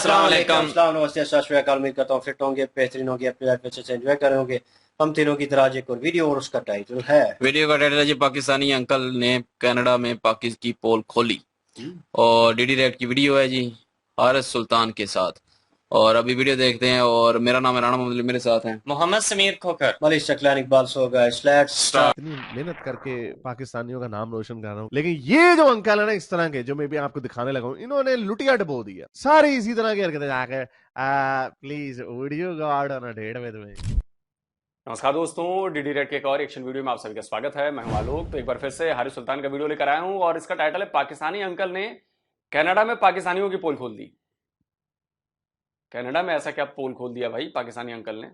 अस्सलाम वालेकुम। अस्सलाम नमस्ते सत श्री अकाल। उम्मीद करता हूँ फिट होंगे, बेहतरीन होंगे, अपनी लाइफ में अच्छे से एंजॉय कर रहे होंगे। हम तीनों की तरह आज एक और वीडियो और उसका टाइटल है वीडियो का टाइटल है जी, पाकिस्तानी अंकल ने कनाडा में पाकिस्तान की पोल खोली। हम्म। और डीडी रेड की वीडियो है जी, हारिस सुल्तान के साथ। और अभी वीडियो देखते हैं। और मेरा नाम है राणा मोहम्मद, मेरे साथ हैं Mohammad Sameer Khokhar. Malik Shaqlan Iqbal so guys let's start. इतनी मेहनत करके पाकिस्तानियों का नाम रोशन कर रहा हूँ, लेकिन ये जो अंकल है ना इस तरह के, जो मैं भी आपको दिखाने लगा हूँ, इन्होंने लुटिया डबो दिया। सारी इसी तरह की हरकतें जाके please video go out on a date with me. नमस्कार दोस्तों, डीडी रेड के एक और एक्शन वीडियो में आप सभी का स्वागत है। मैं हूं आलोक। तो एक बार फिर से हारिस सुल्तान का वीडियो लेकर आया हूं और इसका टाइटल है पाकिस्तानी अंकल ने कनाडा में पाकिस्तानियों की पोल खोल दी। कनाडा में ऐसा क्या पोल खोल दिया भाई पाकिस्तानी अंकल ने?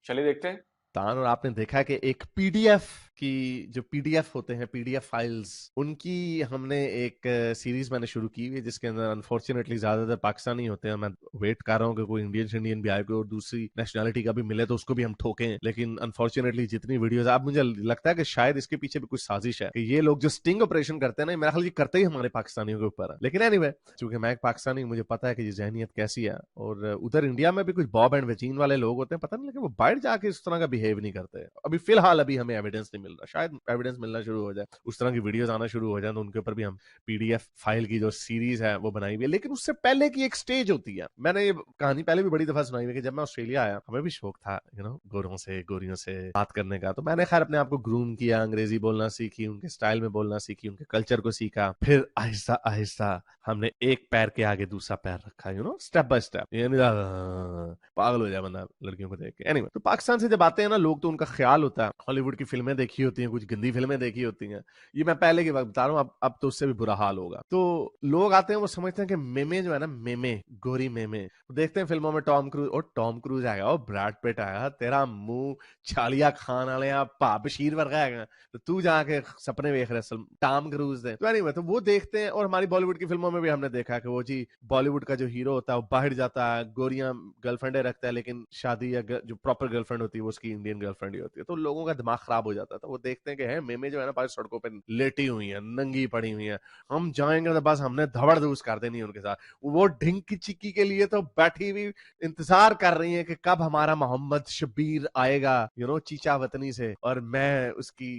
चलिए देखते हैं। तान, और आपने देखा कि एक पीडीएफ की, जो पीडीएफ होते हैं, पीडीएफ फाइल्स, उनकी हमने एक सीरीज मैंने शुरू की हुई है, जिसके अंदर अनफॉर्चुनेटली ज्यादातर पाकिस्तानी होते हैं। मैं वेट कर रहा हूँ कि कोई इंडियन भी आए, कोई और दूसरी नेशनैलिटी का भी मिले तो उसको भी हम ठोकें। लेकिन अनफॉर्चुनेटली जितनी वीडियोस, अब मुझे लगता है कि शायद इसके पीछे भी कुछ साजिश है कि ये लोग जो स्टिंग ऑपरेशन करते हैं ना, मेरा ख्याल ये करते ही हमारे पाकिस्तानियों के ऊपर है। लेकिन एनीवे, चूंकि मैं एक पाकिस्तानी, मुझे पता है कि ये जहनीत कैसी है। और उधर इंडिया में भी कुछ बॉब एंड वजीन वाले लोग होते हैं, पता नहीं, लेकिन वो बाहर जाके इस तरह का बिहेव नहीं करते। अभी फिलहाल हमें एविडेंस नहीं मिल रहा, शायद एविडेंस मिलना शुरू हो जाए, उस तरह की वीडियोस आना शुरू हो जाए, तो उनके ऊपर भी हम पीडीएफ फाइल की जो सीरीज है वो बनाई हुई है। लेकिन उससे पहले की एक स्टेज होती है। मैंने ये कहानी पहले भी बड़ी दफा सुनाई हुई है कि जब मैं ऑस्ट्रेलिया आया, हमें भी शौक था गोरों से, गोरियों से बात करने का। तो मैंने खैर अपने आप को ग्रूम किया, अंग्रेजी बोलना सीखी, उनके स्टाइल में बोलना सीखी, उनके कल्चर को सीखा। फिर आहिस्ता आहिस्ता हमने एक पैर के आगे दूसरा पैर रखा, स्टेप बाय स्टेप। ये नहीं पागल हो जाए बंदा लड़कियों को देख के। एनीवे, तो पाकिस्तान से जब आते हैं ना लोग, तो उनका ख्याल होता है हॉलीवुड की फिल्में देखी होती हैं, कुछ गंदी फिल्में देखी होती हैं। ये मैं पहले की बात बता रहा हूँ, अब तो उससे भी बुरा हाल होगा। तो लोग आते हैं, वो समझते हैं कि मेमे जो है ना, मेमे, गोरी मेमे, देखते हैं फिल्मों में टॉम क्रूज, और टॉम क्रूज आएगा और ब्रैड पिट आएगा, तेरा मुंह छालिया खान वाले बशीर वर्गा आएगा, तो तू जाके सपने देख रहे टॉम क्रूज दे। तो एनीवे, तो वो देखते हैं। और हमारी बॉलीवुड की फिल्मों में भी हमने देखा है कि वो जी बॉलीवुड का जो हीरो होता है वो बाहर जाता है, गोरियां गर्लफ्रेंडें रखता है, लेकिन शादी या जो प्रॉपर गर्लफ्रेंड होती है वो उसकी इंडियन गर्लफ्रेंड ही होती है। तो लोगों का दिमाग खराब हो जाता है। तो वो देखते हैं कि है मेमे जो है ना, पास सड़कों पर लेटी हुई है, नंगी पड़ी हुई है, हम जाएंगे तो बस हमने धबड़ धूस कर देनी है उनके साथ। वो ढिंकी चिक्की के लिए तो बैठी हुई इंतजार कर रही है कि कब हमारा मोहम्मद शब्बीर आएगा, चीचा वतनी से, और मैं उसकी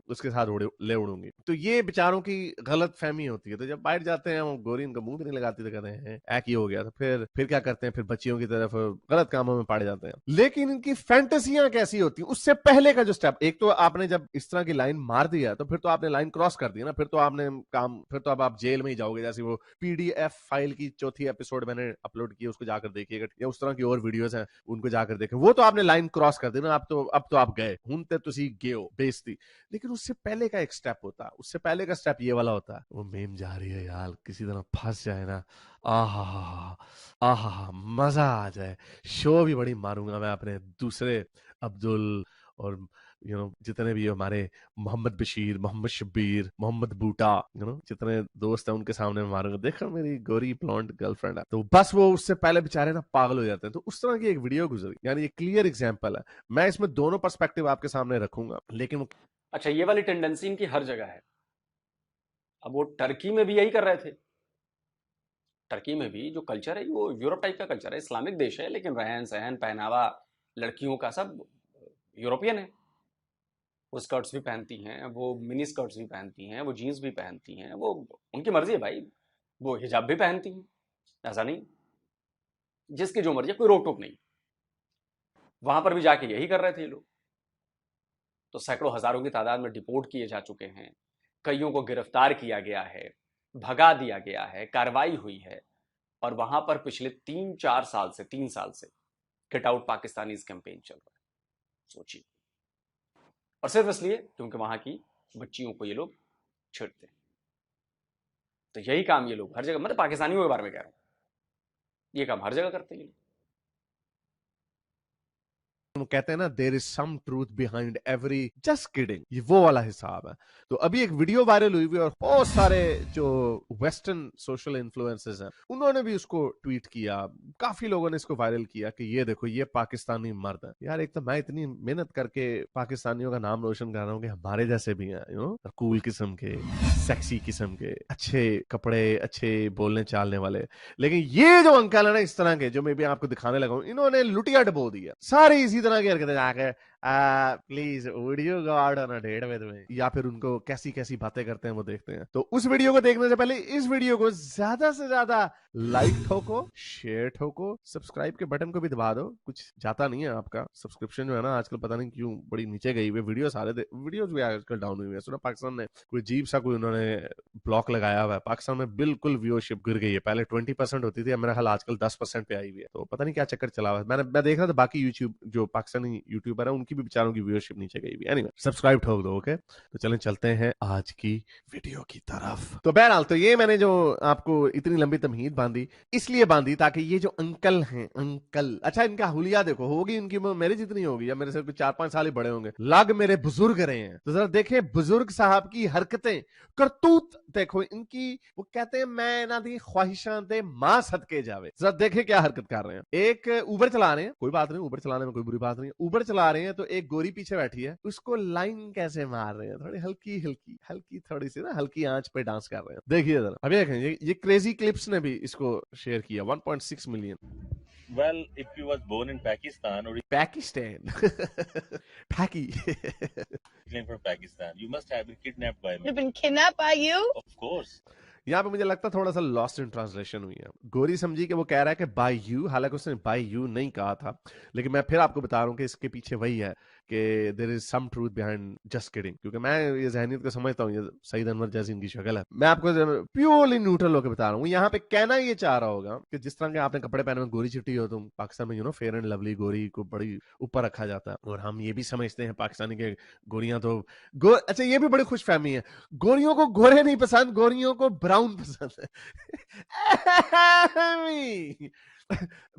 उसके साथ ले उड़ूंगी। तो ये बेचारों की गलत फहमी होती है। तो जब बाहर जाते हैं, वो गोरी उनका मुंह भी नहीं लगाती, तो कहते हैं ऐ की हो गया। तो फिर क्या करते हैं, फिर बच्चियों की तरफ गलत कामों में पड़ जाते हैं। लेकिन इनकी फैंटेसियां कैसी होती हैं, उससे पहले का जो स्टेप, एक तो आपने जब इस तरह की लाइन मार दिया, तो फिर तो आपने लाइन क्रॉस कर दी ना, फिर तो आपने काम, फिर तो अब आप जेल में ही जाओगे। जैसे वो पीडीएफ फाइल की चौथी एपिसोड मैंने अपलोड की, उसको जाकर देखिएगा, या उस तरह की और वीडियोस हैं उनको जाकर देखें। वो तो आपने लाइन क्रॉस कर दी ना, अब तो आप गए, हूं तुसी गए बेइज्जती। लेकिन उससे पहले का एक स्टेप होता है, उससे पहले का स्टेप ये वाला होता है, वो मेम जा रही है यार, किसी तरह फंस जाए ना, आहा आहा, मजा आ जाए। शो भी बड़ी मारूंगा मैं अपने दूसरे अब्दुल, और जितने भी हमारे मोहम्मद बशीर, मोहम्मद शब्बीर, मोहम्मद बूटा, जितने दोस्त हैं उनके सामने मैं मारूंगा, देखो मेरी गोरी ब्लॉन्ड गर्लफ्रेंड है। तो बस वो उससे पहले बेचारे ना पागल हो जाते हैं। तो उस तरह की एक वीडियो गुजरी, यानी ये क्लियर एग्जांपल है। मैं इसमें दोनों पर्सपेक्टिव आपके सामने रखूंगा, लेकिन वो अच्छा, ये वाली टेंडेंसी इनकी हर जगह है। अब वो टर्की में भी यही कर रहे थे। टर्की में भी जो कल्चर है वो यूरोप टाइप का कल्चर है, इस्लामिक देश है, लेकिन रहन सहन पहनावा लड़कियों का सब यूरोपियन है। वो स्कर्ट्स भी पहनती हैं, वो मिनी स्कर्ट्स भी पहनती हैं, वो जीन्स भी पहनती हैं, वो उनकी मर्जी है भाई। वो हिजाब भी पहनती हैं, ऐसा नहीं, जिसकी जो मर्जी है, कोई रोक टोक नहीं। वहां पर भी जाके यही कर रहे थे ये लोग। तो सैकड़ों हजारों की तादाद में डिपोर्ट किए जा चुके हैं, कईयों को गिरफ्तार किया गया है, भगा दिया गया है, कार्रवाई हुई है। और वहां पर पिछले 3 साल से गेट आउट पाकिस्तानी कैंपेन चल रहा है। सोचिए, और सिर्फ इसलिए क्योंकि वहां की बच्चियों को ये लोग छेड़ते हैं। तो यही काम ये लोग हर जगह, मतलब पाकिस्तानियों के बारे में कह रहा हूं, ये काम हर जगह करते हैं ये लोग। वो कहते हैं ना, there is some truth behind every, just kidding, ये वो वाला हिसाब है। तो अभी एक वीडियो वायरल हुई हुई और बहुत सारे जो वेस्टर्न सोशल इन्फ्लुएंसर्स हैं उन्होंने भी उसको ट्वीट किया, काफी लोगों ने इसको वायरल किया कि ये देखो ये पाकिस्तानी मर्द है। यार एक तो मैं इतनी मेहनत करके पाकिस्तानियों का नाम रोशन कर रहा हूँ कि हमारे जैसे भी हैं, यू नो, कूल किस्म के, सेक्सी किस्म के, अच्छे कपड़े, अच्छे बोलने चालने वाले। लेकिन ये जो अंकल है ना इस तरह के, जो मैं भी आपको दिखाने लगा हूं, इन्होंने लुटिया डबो दिया। सारी इसी तरह की हरकतें जाके please video go out on a date with me, या फिर उनको कैसी कैसी बातें करते हैं वो देखते हैं। तो उस वीडियो को देखने से पहले इस वीडियो को ज्यादा से ज्यादा लाइक ठोको, शेयर ठोको, सब्सक्राइब के बटन को भी दबा दो। कुछ जाता नहीं है आपका सब्सक्रिप्शन जो है ना, आजकल पता नहीं क्यों बड़ी नीचे गई हुई है। वीडियोस भी आजकल डाउन हुई है। सुना पाकिस्तान ने कोई अजीब सा कोई उन्होंने ब्लॉक लगाया हुआ है। पाकिस्तान में बिल्कुल व्यूअरशिप गिर गई है। पहले 20% होती थी, मेरा ख्याल आजकल 10% पे आई हुई है। तो पता नहीं क्या चक्कर चला हुआ है। मैं देख रहा था बाकी यूट्यूब जो पाकिस्तानी यूट्यूबर है उनकी भी बेचारों की व्यूअरशिप नीचे गई हुई है। एनीवे, सब्सक्राइब ठोक दो। ओके, तो चलें चलते हैं आज की वीडियो की तरफ। तो बहरहाल, तो ये मैंने जो आपको इतनी लंबी तमहीद बांधी इसलिए बांधी ताकि ये जो अंकल हैं, अंकल, अच्छा इनका हुलिया देखो, होगी इनकी मेरी जितनी होगी या मेरे से कुछ 4-5 साल ही बड़े होंगे। लग मेरे बुजुर्ग रहे हैं। तो जरा देखें बुजुर्ग साहब की हरकतें, करतूत देखो इनकी। वो कहते हैं मैं ना दी ख्वाहिशां दे मां सदके जावे। जरा देखें क्या हरकत कर रहे हैं। एक उबर चला रहे हैं, कोई बात नहीं, उबर चलाने में कोई बुरी बात नहीं है। उबर चला रहे हैं तो एक गोरी पीछे बैठी है, उसको लाइन कैसे मार रहे हैं, थोड़ी हल्की थोड़ी सी ना हल्की आंच पे डांस कर रहे हैं। देखिए जरा, अभी देखें, ये क्रेजी क्लिप्स ने भी इसको शेयर किया, 1.6 million. Well, if you was born in Pakistan or Pakistan. Paki. originally from Pakistan, you must have been kidnapped by me. You've been kidnapped by you? Of course. यहाँ पे मुझे लगता है थोड़ा सा लॉस्ट इन ट्रांसलेशन हुई है। गोरी समझी कि वो कह रहा है कि बाय यू, हालांकि उसने बाय यू नहीं कहा था। लेकिन मैं फिर आपको बता रहा हूँ कि इसके पीछे वही है कि there is some truth behind just kidding. क्योंकि मैं ये ज़हनियत को समझता हूँ, ये सईद अनवर जैसी इनकी शक्ल है। मैं आपको प्योरली न्यूट्रल होकर बता रहा हूँ। यहाँ पे कहना ये चाह रहा होगा कि जिस तरह के आपने कपड़े पहने में गोरी चिट्टी हो तुम, पाकिस्तान में you know fair and lovely गोरी को बड़ी ऊपर रखा जाता है। और हम ये भी समझते हैं पाकिस्तानी के गोरियां तो अच्छा, ये भी बड़ी खुश फहमी है, गोरियों को गोरे नहीं पसंद, गोरियों को ब्राउन पसंद है।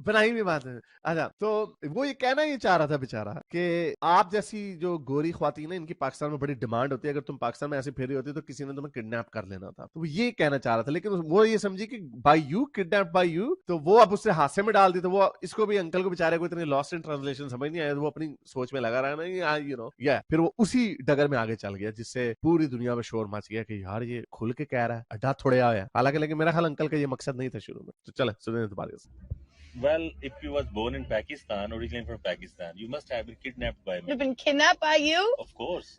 बनाई हुई बात है। अच्छा, तो वो ये कहना ये चाह रहा था बेचारा कि आप जैसी जो गोरी ख्वातीन है इनकी पाकिस्तान में बड़ी डिमांड होती है, अगर तुम पाकिस्तान में ऐसे फेरी होती तो किसी ने तुम्हें किडनैप कर लेना था। तो वो ये कहना चाह रहा था, लेकिन वो ये समझी कि by you, kidnap by you, तो वो अब उससे हादसे में डाल दी। तो वो इसको भी, अंकल को बेचारे को इतनी लॉस्ट इन ट्रांसलेशन समझ नहीं आया, तो वो अपनी सोच में लगा रहा है ना, यू नो, या फिर वो उसी डगर में आगे चल गया जिससे पूरी दुनिया में शोर मच गया कि यार ये खुल के कह रहा है, अड्डा थोड़े आया। हालांकि लेकिन मेरा ख्याल अंकल का ये मकसद नहीं था शुरू में। तो चले सुने दोबारा से। Well, if you was born in Pakistan, originally from Pakistan, you must have been kidnapped by me. You've been kidnapped by you? Of course.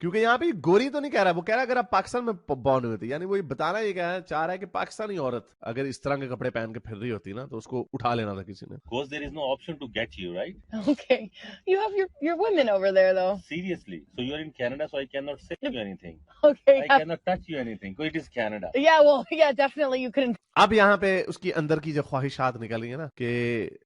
क्योंकि यहाँ पे गोरी तो नहीं कह रहा, वो कह रहा है अगर आप पाकिस्तान में बॉर्न हुए थे, यानी वो ये बताना ये चाह रहा है कि पाकिस्तानी औरत अगर इस तरह के कपड़े पहन के फिर रही होती ना तो उसको उठा लेना था किसी ने। Of course, there is no option to get you, right? Okay. You have your women over there though. Seriously. So you are in Canada, so I cannot say you anything. Okay. I cannot touch you anything. Because it is Canada. Yeah, well, yeah, definitely you couldn't. अब यहाँ पे उसकी अंदर की जो ख्वाहिशात निकल रही है ना कि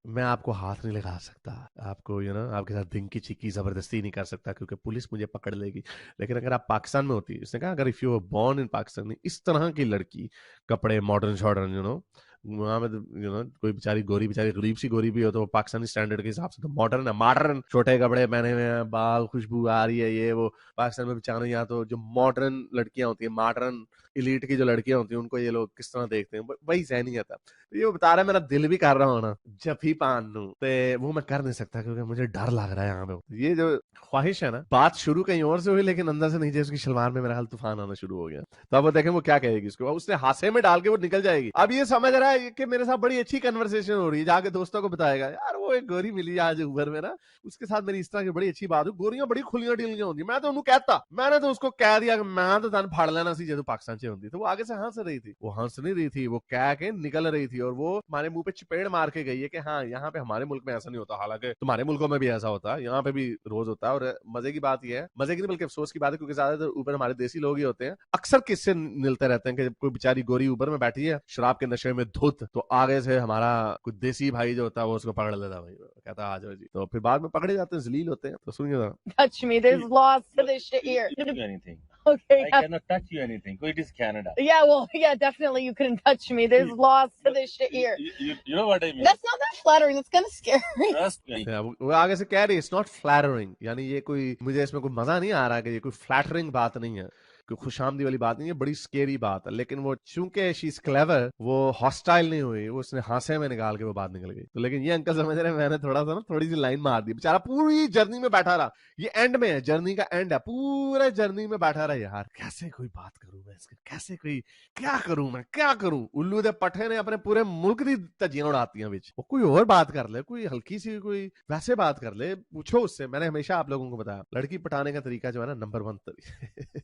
मैं आपको हाथ नहीं लगा सकता, आपको यू नो आपके साथ दिन की चिक्की जबरदस्ती नहीं कर सकता क्योंकि पुलिस मुझे पकड़ लेगी। लेकिन अगर आप पाकिस्तान में होती, इसने कहा अगर if you were born in Pakistan, इस तरह की लड़की, कपड़े मॉडर्न शॉडर्न, यू नो, वहां में यू नो कोई बेचारी गोरी, बेचारी गरीब सी गोरी भी हो तो वो पाकिस्तानी स्टैंडर्ड के हिसाब से तो मॉडर्न है, मॉडर्न छोटे कपड़े पहने हुए हैं, बाल खुशबू आ रही है, ये वो। पाकिस्तान में बेचारे यहाँ तो जो मॉडर्न लड़कियां होती है, मॉडर्न इलीट की जो लड़कियां होती हैं, उनको ये लोग किस तरह देखते हैं, वही ज़हनियत है। तो ये बता रहा है मेरा दिल भी कर रहा हो ना जब ही पान लूं, तो वो मैं कर नहीं सकता क्योंकि मुझे डर लग रहा है यहाँ पे। ये जो ख्वाहिश है ना, बात शुरू कहीं और से हुई लेकिन अंदर से नीचे उसकी शलवार में मेरा हाल तूफान आना शुरू हो गया। तो अब वो देखें वो क्या कहेगी इसको, उसने हादसे में डाल के वो निकल जाएगी। अब ये समझ रहा है कि मेरे साथ बड़ी अच्छी कन्वर्सेशन हो रही है, जाके दोस्तों को बताएगा यार वो एक गोरी मिली आज उबर में ना, उसके साथ मेरी इस तरह की बड़ी अच्छी बात हुई, गोरियां बड़ी खुलियां डिलियां होती, मैं तो उन्होंने कहता, मैंने तो उसको कह दिया कि मैं तो तन फाड़ लेना सी जो पाकिस्तान से होती। तो वो आगे से हंस रही थी, वो हंस नहीं रही थी, वो कह के निकल रही थी और वो हमारे मुंह पे चपेड़ मार के गई है कि हाँ यहाँ पे हमारे मुल्क में ऐसा नहीं होता, हालांकि तुम्हारे मुल्कों में भी ऐसा होता है, यहाँ पे भी रोज होता है। और मजे की बात यह है, मजे की नहीं बल्कि अफसोस की बात है, क्योंकि ज्यादातर ऊपर हमारे देसी लोग ही होते हैं। अक्सर किस्से मिलते रहते हैं कि कोई बेचारी गोरी ऊपर में बैठी है शराब के नशे में धुत, तो आगे से हमारा कुछ देसी भाई जो होता है वो उसको पकड़ लेता, भाई कहता आ जाओ जी, तो फिर बाद में पकड़े जाते हैं, जलील होते हैं। तो सुनिए Touch me. There's laws to this shit here. Do anything. Okay. I cannot touch you anything. It is Canada. Yeah, well, yeah, definitely you couldn't touch me. There's laws to this shit here. You know what I mean? That's not that flattering. That's kind of scary. Trust me. वो आगे से कह रही है, it's not flattering, यानी ये कोई, मुझे इसमें कोई मजा नहीं आ रहा कि ये कोई फ्लैटरिंग बात नहीं है, कोई खुशामदी वाली बात नहीं है, बड़ी स्केरी बात है। लेकिन वो चूंकि शी इज क्लेवर, वो हॉस्टाइल नहीं हुई, वो उसने हांसे में निकाल के वो बात निकल गई। तो लेकिन ये अंकल समझ रहे हैं, मैंने थोड़ा सा ना थोड़ी सी लाइन मार दी, बेचारा पूरी जर्नी में बैठा रहा, ये एंड में है, जर्नी का एंड है, पूरे जर्नी में बैठा रहा। यार कैसे कोई बात करूं मैं इसके, कैसे कोई, क्या करूं मैं, क्या करूं। उल्लू दे पट्टे ने अपने पूरे मुल्क दी तजियां उड़ाती हैं बिच, वो कोई और बात कर ले, कोई हल्की सी कोई वैसे बात कर ले, पूछो उससे। मैंने हमेशा आप लोगों को बताया, लड़की पटाने का तरीका जो है ना, नंबर 1 तरीका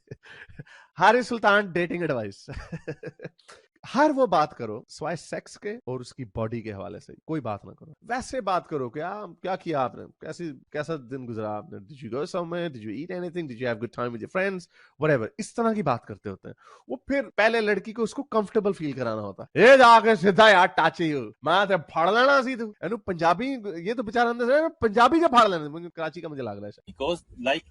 हारिस सुल्तान डेटिंग एडवाइस हर वो बात करो स्वाय सेक्स के और उसकी बॉडी के हवाले से, कोई बात ना करो, वैसे बात करो कि क्या किया आपने, कैसा दिन गुजरा आपने, did you go somewhere, did you eat anything, did you have good time with your friends, whatever, इस तरह की बात करते होते हैं वो। फिर पहले लड़की को उसको कंफर्टेबल फील कराना होता है। ए जाके सीधा यार टच ही हो, मैं ते फाड़ लेना सी तू एनु पंजाबी, ये तो बेचारा अंदर से पंजाबी से फाड़ लेना, मुझे कराची का मुझे लग रहा है, Because like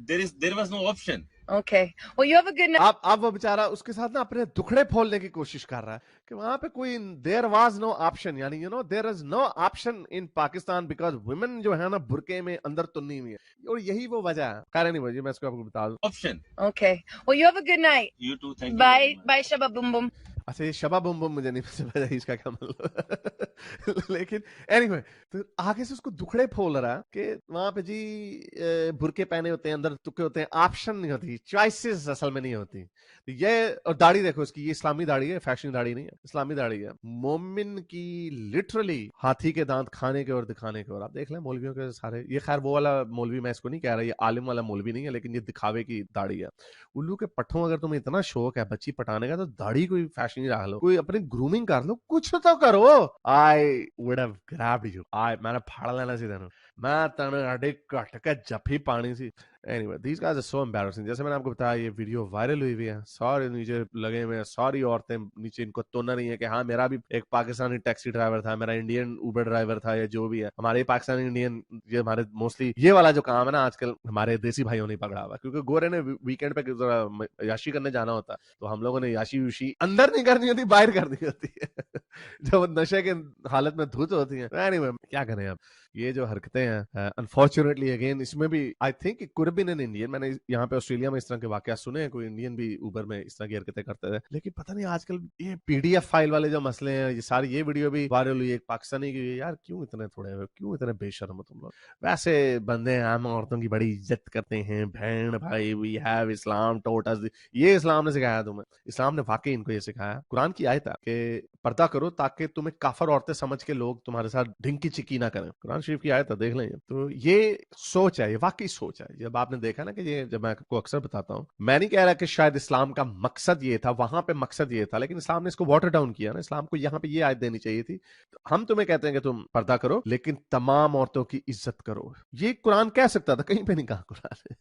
there was no option. Okay. Well, you have a good night. अब वो बेचारा उसके साथ ना अपने दुखड़े फोड़ने की कोशिश कर रहा है कि वहां पे कोई देयर वाज नो ऑप्शन, यानी you know there is no option in Pakistan because women जो है ना बुरके में अंदर तुन्नी हुई है, और यही वो वजह है। खैर नहीं भाई, मैं इसको आपको बता दूं। Option. Okay. Well, you have a good night. You too. Thank you. Bye. very much. Bye, Shabba Boom Boom. अच्छा ये शबा बुम बुम मुझे नहीं पता इसका क्या मतलब लेकिन एनीवे तो आगे से उसको दुखड़े फोल रहा कि वहां पे जी बुरके पहने होते हैं, अंदर तुके होते हैं, ऑप्शन नहीं होती, चॉइसेस असल में नहीं होती। तो ये और दाढ़ी देखो इसकी, ये इस्लामी दाढ़ी है, फैशन दाढ़ी नहीं है, इस्लामी दाढ़ी है। मोमिन की लिटरली हाथी के दांत खाने के और दिखाने के। और आप देख लें मौलवियों के सारे, ये खैर वो वाला मौलवी मैं इसको नहीं कह रहा, ये आलिम वाला मौलवी नहीं है, लेकिन ये दिखावे की दाढ़ी है। उल्लू के पट्टों, अगर तुम्हें इतना शौक है बच्ची पटाने का तो दाढ़ी कोई फैशन रख लो, कोई अपनी ग्रूमिंग कर लो, कुछ तो करो। I would have grabbed you, मैंने फाड़ लेना सी तेन, मैं तेन अड्डे कट के जफ्फी पानी सी। Anyway, these guys are so embarrassing. जैसे मैंने आपको बताया ये वीडियो वायरल हुई हुई है, सारे नीचे लगे हुए हैं, सारी औरतें नीचे, इनको तोना नहीं है कि हाँ मेरा भी एक पाकिस्तानी टैक्सी ड्राइवर था, मेरा इंडियन उबर ड्राइवर था, या जो भी है हमारे पाकिस्तानी इंडियन, ये हमारे मोस्टली ये वाला जो काम है ना आजकल हमारे देसी भाइयों ने पकड़ा हुआ, क्योंकि गोरे ने वीकेंड पे जरा याशी करने जाना होता है, तो हम लोगों ने याशी उशी अंदर नहीं करनी होती, बाहर करनी होती है जब नशे के हालत में धुत होती है। एनीवे क्या करें अब, ये जो हरकतें हैं अनफॉर्चुनेटली अगेन, इसमें भी I think it could have been an Indian. मैंने यहाँ पे ऑस्ट्रेलिया में इस तरह के वाकया सुने हैं, कोई इंडियन भी उबर में इस तरह की हरकतें करते थे, लेकिन पता नहीं आजकल ये पीडीएफ फाइल वाले जो मसले हैं, ये सारी, ये वीडियो भी वायरल हुई एक पाकिस्तानी की, यार क्यों इतने थोड़े, क्यों इतने बेशर्म हो तुम लोग, वैसे बंदे हैं, हम औरतों की बड़ी इज्जत करते हैं, बहन भाई we have Islam taught us, ये इस्लाम ने सिखाया तुम्हें, इस्लाम ने वाकई इनको ये सिखाया। कुरान की आयत है कि पर्दा करो ताकि तुम्हें काफर औरतें समझ के लोग तुम्हारे साथ ढिंकी चिक्की ना करें, कुरान शरीफ की आयत है, देख लें। तो ये सोच है, ये वाकई सोच है। जब आपने देखा ना कि ये, जब मैं आपको अक्सर बताता हूं, मैं नहीं कह रहा कि शायद इस्लाम का मकसद ये था, वहां पे मकसद ये था, लेकिन इस्लाम ने इसको वाटर डाउन किया ना। इस्लाम को यहाँ पे ये आयत देनी चाहिए थी, हम तुम्हें कहते हैं कि तुम पर्दा करो लेकिन तमाम औरतों की इज्जत करो, ये कुरान कह सकता था, कहीं पे नहीं कहा कुरान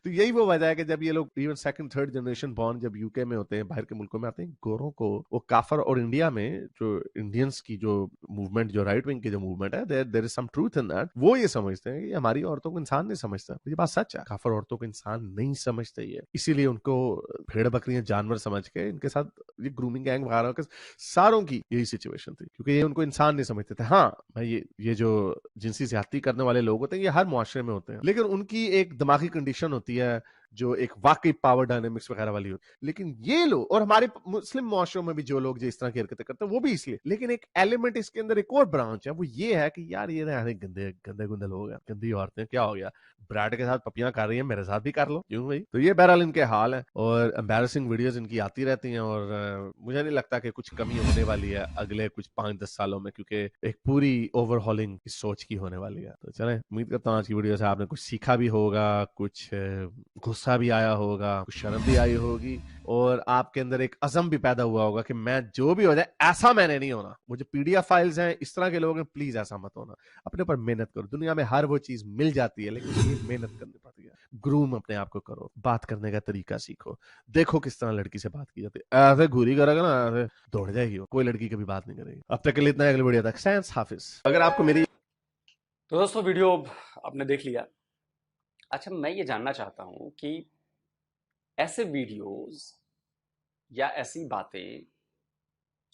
तो यही वो वजह है कि जब ये लोग even second third generation born जब यूके में होते हैं, बाहर के मुल्कों में आते हैं, गोरों को वो काफर, और इंडिया में जो इंडियंस की जो मूवमेंट, जो राइट विंग की जो मूवमेंट है, there is some truth in that, वो ये समझते हैं कि हमारी औरतों को इंसान नहीं समझता। ये बात सच है, काफर औरतों को इंसान नहीं समझते, ये इसीलिए उनको भेड़ बकरियां जानवर समझ के इनके साथ ये ग्रूमिंग गैंग वगैरह के सारों की यही सिचुएशन थी, क्योंकि ये उनको इंसान नहीं समझते थे। हाँ भाई, ये जो जिनसी ज्यादती करने वाले लोग होते हैं, ये हर मुआशरे में होते हैं, लेकिन उनकी एक दिमागी कंडीशन होती है जो एक वाकई पावर डायनेमिक्स वगैरह वाली होती है। लेकिन ये लोग, और हमारे मुस्लिम मुआशरों में भी जो लोग जो इस तरह की हरकतें करते हैं वो भी इसलिए, लेकिन एक एलिमेंट इसके अंदर एक और ब्रांच है, वो ये है कि यार ये ना गंदे गंदे गुंदे लोग हैं, गंदी औरतें, क्या हो गया, ब्राड के साथ पपियां कर रही हैं, मेरे साथ भी कर लो, क्यों भाई। तो ये बहरहाल इनके हाल है, और एम्बैरसिंग वीडियोस इनकी आती रहती हैं, और मुझे नहीं लगता कि कुछ कमी होने वाली है अगले कुछ 5-10 सालों में, क्योंकि एक पूरी ओवरहॉलिंग इस सोच की होने वाली है। तो चलें, उम्मीद करता हूँ आज की वीडियो से आपने कुछ सीखा भी होगा, कुछ गुस्सा भी आया होगा, कुछ शर्म भी आई होगी, और आपके अंदर एक अज़म भी पैदा हुआ होगा कि मैं जो भी हो जाए ऐसा मैंने नहीं होना, वो जो पीडीएफ फाइल्स हैं, इस तरह के लोग हैं, प्लीज ऐसा मत होना, अपने ऊपर मेहनत करो। दुनिया में हर वो चीज मिल जाती है, लेकिन ये मेहनत करनी पड़ती है। ग्रूम अपने आप को करो, बात करने का तरीका सीखो, देखो किस तरह लड़की से बात की जाती है, ऐसे घूरी करेगा ना, ऐसे दौड़ जाएगी वो, कोई लड़की कभी बात नहीं करेगी। अब तक के लिए इतना, अगली वीडियो तक सैंस हाफिज। अगर आपको मेरी तो दोस्तों वीडियो आपने देख लिया। अच्छा, मैं ये जानना चाहता हूं कि ऐसे वीडियोस या ऐसी बातें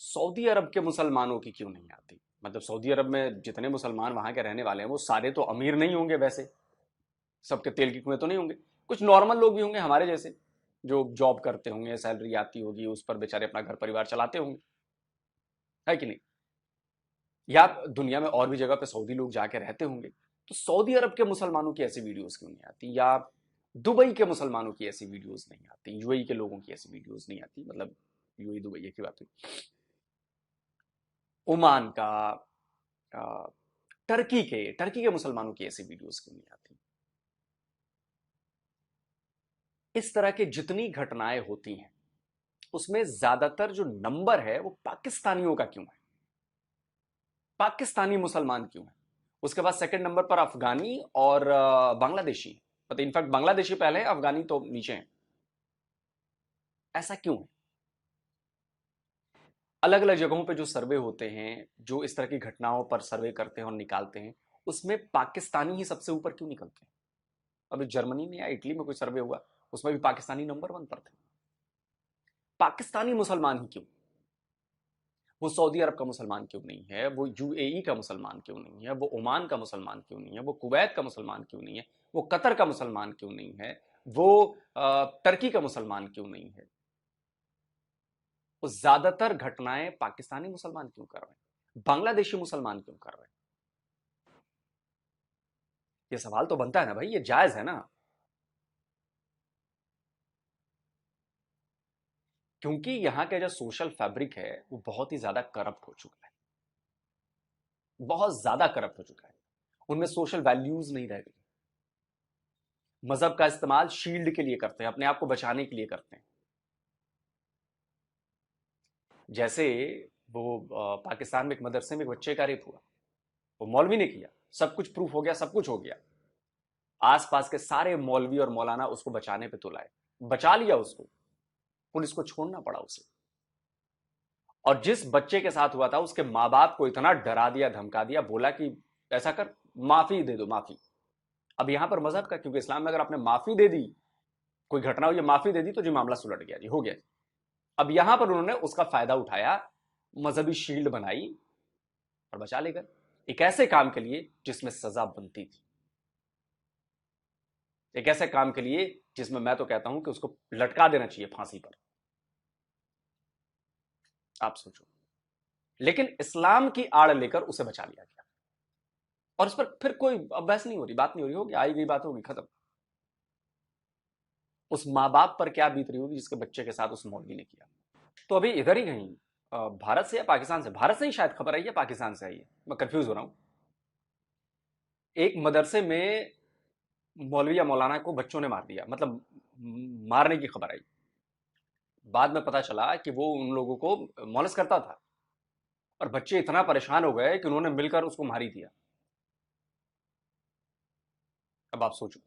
सऊदी अरब के मुसलमानों की क्यों नहीं आती? मतलब सऊदी अरब में जितने मुसलमान वहां के रहने वाले हैं वो सारे तो अमीर नहीं होंगे, वैसे सबके तेल की कुएं तो नहीं होंगे, कुछ नॉर्मल लोग भी होंगे हमारे जैसे जो जॉब करते होंगे, सैलरी आती होगी, उस पर बेचारे अपना घर परिवार चलाते होंगे, है कि नहीं? या दुनिया में और भी जगह पे सऊदी लोग जाके रहते होंगे, तो सऊदी अरब के मुसलमानों की ऐसी वीडियोस क्यों नहीं आती? या दुबई के मुसलमानों की ऐसी वीडियोस नहीं आती? यूएई के लोगों की ऐसी वीडियोस नहीं आती? मतलब यूएई दुबई की बात हुई, ओमान का, आ, टर्की के मुसलमानों की ऐसी वीडियोस क्यों नहीं आती? इस तरह के जितनी घटनाएं होती हैं उसमें ज्यादातर जो नंबर है वो पाकिस्तानियों का क्यों है? पाकिस्तानी मुसलमान क्यों है? उसके बाद सेकंड नंबर पर अफगानी और बांग्लादेशी, मतलब इनफैक्ट बांग्लादेशी पहले है, अफगानी तो नीचे है। ऐसा क्यों है? अलग अलग जगहों पे जो सर्वे होते हैं, जो इस तरह की घटनाओं पर सर्वे करते हैं और निकालते हैं, उसमें पाकिस्तानी ही सबसे ऊपर क्यों निकलते हैं? अभी जर्मनी में या इटली में कोई सर्वे हुआ, उसमें भी पाकिस्तानी नंबर 1 पर थे। पाकिस्तानी मुसलमान ही क्यों? वो सऊदी अरब का मुसलमान क्यों नहीं है? वो यूएई का मुसलमान क्यों नहीं है? वो ओमान का मुसलमान क्यों नहीं है? वो कुवैत का मुसलमान क्यों नहीं है? वो कतर का मुसलमान क्यों नहीं है? वो टर्की का मुसलमान क्यों नहीं है? वो ज्यादातर घटनाएं पाकिस्तानी मुसलमान क्यों कर रहे हैं? बांग्लादेशी मुसलमान क्यों कर रहे हैं? ये सवाल तो बनता है ना भाई, ये जायज है ना? क्योंकि यहां का जो सोशल फैब्रिक है वो बहुत ही ज्यादा करप्ट हो चुका है, बहुत ज्यादा करप्ट हो चुका है। उनमें सोशल वैल्यूज नहीं रह गई। मजहब का इस्तेमाल शील्ड के लिए करते हैं, अपने आप को बचाने के लिए करते हैं। जैसे वो पाकिस्तान में एक मदरसे में एक बच्चे का रेप हुआ, वो मौलवी ने किया, सब कुछ प्रूफ हो गया, सब कुछ हो गया, आसपास के सारे मौलवी और मौलाना उसको बचाने पे तुलाए, बचा लिया उसको, पुलिस को छोड़ना पड़ा उसे। और जिस बच्चे के साथ हुआ था उसके माँ बाप को इतना डरा दिया, धमका दिया, बोला कि ऐसा कर, माफी दे दो, माफी। अब यहां पर मजहब का, क्योंकि इस्लाम में अगर आपने माफी दे दी, कोई घटना हुई, माफी दे दी, तो जी मामला सुलट गया, जी हो गया। अब यहां पर उन्होंने उसका फायदा उठाया, मजहबी शील्ड बनाई और बचा ले गए, एक ऐसे काम के लिए जिसमें सजा बनती थी, एक ऐसे काम के लिए जिसमें मैं तो कहता हूं कि उसको लटका देना चाहिए फांसी पर। आप सोचो, लेकिन इस्लाम की आड़ लेकर उसे बचा लिया गया, और इस पर फिर कोई बहस नहीं हो रही, बात नहीं हो रही, होगी, आई गई बात होगी, खत्म। उस माँ बाप पर क्या बीत रही होगी जिसके बच्चे के साथ उस मौलवी ने किया। तो अभी इधर ही कहीं भारत से या पाकिस्तान से, भारत से ही शायद खबर आई है, पाकिस्तान से आई है, मैं कंफ्यूज हो रहा हूं। एक मदरसे में मौलवी या मौलाना को बच्चों ने मार दिया, मतलब मारने की खबर आई। बाद में पता चला कि वो उन लोगों को मौलस करता था, और बच्चे इतना परेशान हो गए कि उन्होंने मिलकर उसको मार ही दिया। अब आप सोचो,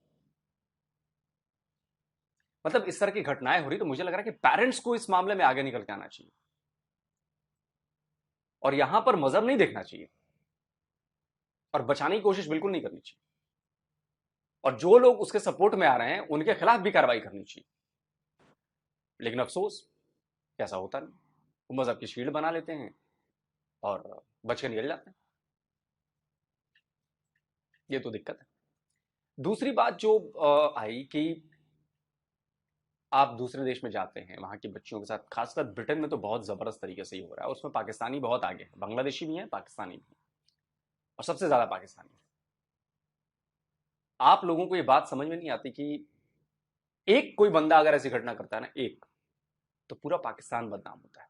मतलब इस तरह की घटनाएं हो रही, तो मुझे लग रहा है कि पेरेंट्स को इस मामले में आगे निकल के आना चाहिए, और यहां पर मजहब नहीं देखना चाहिए, और बचाने की कोशिश बिल्कुल नहीं करनी चाहिए, और जो लोग उसके सपोर्ट में आ रहे हैं उनके खिलाफ भी कार्रवाई करनी चाहिए। लेकिन अफसोस ऐसा होता नहीं, वो मजहब की शील्ड बना लेते हैं और बच के निकल जाते हैं। ये तो दिक्कत है। दूसरी बात जो आई कि आप दूसरे देश में जाते हैं, वहां की बच्चियों के साथ, खासकर ब्रिटेन में तो बहुत जबरदस्त तरीके से ही हो रहा है, उसमें पाकिस्तानी बहुत आगे है, बांग्लादेशी भी है, पाकिस्तानी भी है, और सबसे ज्यादा पाकिस्तानी है। आप लोगों को ये बात समझ में नहीं आती कि एक कोई बंदा अगर ऐसी घटना करता है ना, एक, तो पूरा पाकिस्तान बदनाम होता है।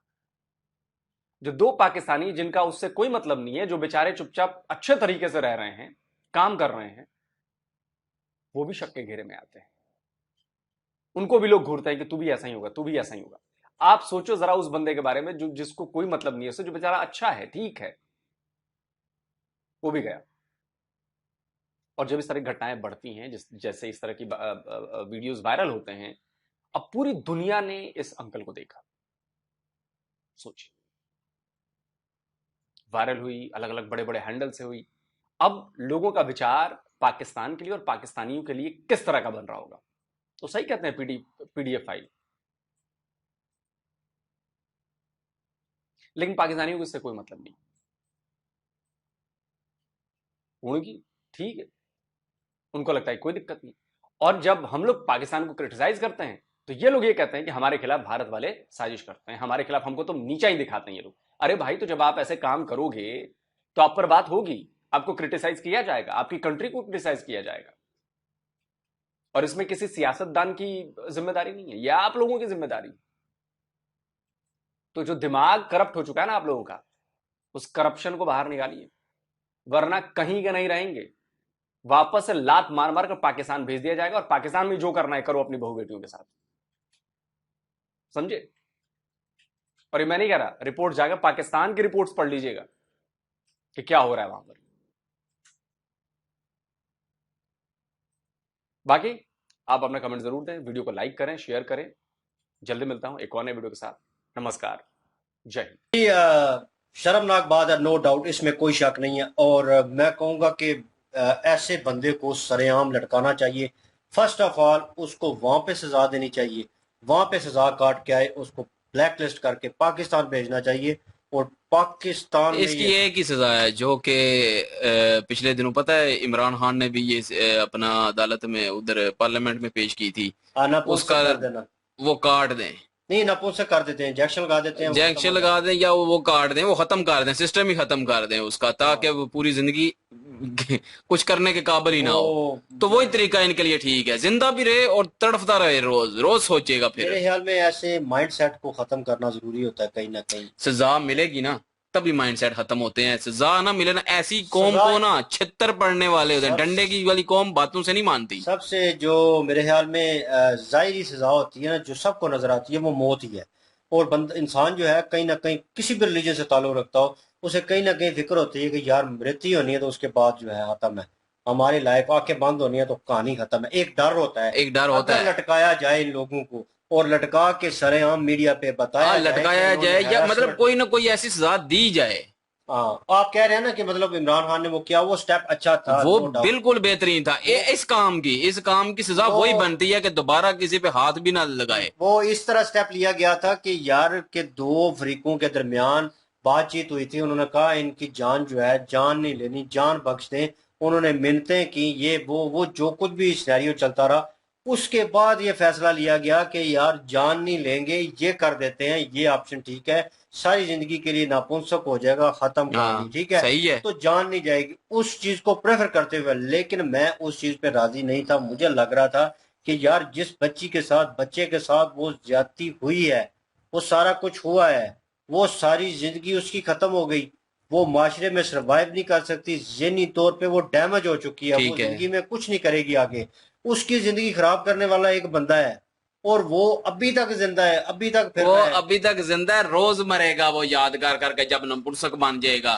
जो दो पाकिस्तानी जिनका उससे कोई मतलब नहीं है, जो बेचारे चुपचाप अच्छे तरीके से रह रहे हैं, काम कर रहे हैं, वो भी शक के घेरे में आते हैं। उनको भी लोग घूरते हैं कि तू भी ऐसा ही होगा, तू भी ऐसा ही होगा। आप सोचो जरा उस बंदे के बारे में जो जिसको कोई मतलब नहीं है उससे, जो बेचारा अच्छा है, ठीक है, वो भी गया। और जब इस तरह की घटनाएं बढ़ती हैं, जैसे इस तरह की वीडियोस वायरल होते हैं, अब पूरी दुनिया ने इस अंकल को देखा। सोचिए, वायरल हुई, अलग अलग बड़े बड़े हैंडल से हुई। अब लोगों का विचार पाकिस्तान के लिए और पाकिस्तानियों के लिए किस तरह का बन रहा होगा, तो सही कहते हैं पीडीएफ फाइल, लेकिन पाकिस्तानियों को इससे कोई मतलब नहीं। उनकी ठीक है, उनको लगता है कोई दिक्कत नहीं। और जब हम लोग पाकिस्तान को क्रिटिसाइज करते हैं तो ये लोग ये कहते हैं कि हमारे खिलाफ भारत वाले साजिश करते हैं, हमारे खिलाफ हमको तो नीचा ही दिखाते हैं ये लोग। अरे भाई, तो जब आप ऐसे काम करोगे तो आप पर बात होगी, आपको क्रिटिसाइज किया जाएगा, आपकी कंट्री को क्रिटिसाइज किया जाएगा। और इसमें किसी सियासतदान की जिम्मेदारी नहीं है, यह आप लोगों की जिम्मेदारी। तो जो दिमाग करप्ट हो चुका है ना आप लोगों का, उस करप्शन को बाहर निकालिए, वरना कहीं के नहीं रहेंगे। वापस से लात मार मार कर पाकिस्तान भेज दिया जाएगा और पाकिस्तान में जो करना है करो अपनी बहू बेटियों के साथ, समझे। और ये मैं नहीं कह रहा, रिपोर्ट जाकर पाकिस्तान की रिपोर्ट्स पढ़ लीजिएगा कि क्या हो रहा है वहां पर। बाकी आप अपना कमेंट जरूर दें, वीडियो को लाइक करें, शेयर करें। जल्दी मिलता हूं एक और नए वीडियो के साथ। नमस्कार, जय हिंद। शर्मनाक बात है, नो डाउट, इसमें कोई शक नहीं है। और मैं कहूंगा कि ऐसे बंदे को सरेआम लटकाना चाहिए। फर्स्ट ऑफ ऑल उसको वहां पे सजा देनी चाहिए, वहां पे सजा काट के आए, उसको ब्लैक लिस्ट करके पाकिस्तान भेजना चाहिए। और पाकिस्तान में इसकी एक ही सजा है, जो कि पिछले दिनों पता है इमरान खान ने भी ये अपना अदालत में उधर पार्लियामेंट में पेश की थी, उसका कर देना, वो काट दें, नहीं नपुंसक कर देते हैं, इंजेक्शन लगा देते हैं, इंजेक्शन लगा दें या वो काट दें, वो खत्म कर दें, सिस्टम ही खत्म कर दें उसका, ताकि वो पूरी जिंदगी कुछ करने के काबिल ही ना हो। तो वही तरीका इनके लिए ठीक है, जिंदा भी रहे और तड़फता रहे, रोज रोज सोचेगा। फिर मेरे ख्याल में ऐसे माइंडसेट को खत्म करना जरूरी होता है कहीं ना कहीं। सजा मिलेगी ना तभी माइंडसेट खत्म होते हैं, सजा ना मिले ना, ऐसी कौम को ना छितर पड़ने वाले होते हैं, डंडे की वाली कौम बातों से नहीं मानती। सबसे जो मेरे ख्याल में जाहिरी सजा होती है ना, जो सबको नजर आती है, वो मौत ही है। और इंसान जो है कहीं ना कहीं किसी भी रिलीजन से ताल्लुक रखता हो, उसे कहीं ना कहीं फिक्र होती है कि यार मृत्यु होनी है तो उसके बाद जो है खत्म है, हमारी लाइफ आंखें बंद होनी है तो कहानी खत्म है। एक डर होता है, एक डर होता है। लटकाया जाए इन लोगों को और लटका के सरेआम मीडिया पे बताया लटकाया जाए या मतलब कोई ना कोई ऐसी सजा दी जाए। हाँ, आप कह रहे हैं ना कि मतलब इमरान खान ने वो किया, वो स्टेप अच्छा था, वो बिल्कुल बेहतरीन था। इस काम की सजा वही बनती है कि दोबारा किसी पे हाथ भी ना लगाए। वो इस तरह स्टेप लिया गया था कि यार के दो फरीकों के दरमियान बातचीत हुई थी, उन्होंने कहा इनकी जान जो है, जान नहीं लेनी, जान बख्श दें। उन्होंने मिन्नतें की, ये वो जो कुछ भी सिनेरियो चलता रहा, उसके बाद ये फैसला लिया गया कि यार जान नहीं लेंगे, ये कर देते हैं, ये ऑप्शन ठीक है, सारी जिंदगी के लिए नापुंसक हो जाएगा, खत्म कहानी, ठीक है, सही है। तो जान नहीं जाएगी, उस चीज को प्रेफर करते हुए। लेकिन मैं उस चीज पे राजी नहीं था। मुझे लग रहा था कि यार जिस बच्चे के साथ वो ज्यादती हुई है, वो सारा कुछ हुआ है, वो सारी जिंदगी उसकी खत्म हो गई, वो माशरे में सर्वाइव नहीं कर सकती, ज़हनी तौर पे वो डैमेज हो चुकी है, वो जिंदगी में कुछ नहीं करेगी आगे। उसकी जिंदगी खराब करने वाला एक बंदा है और वो अभी तक जिंदा है, अभी तक फिर वो अभी तक जिंदा है, रोज मरेगा वो याद कर करके। जब नपुंसक बन जाएगा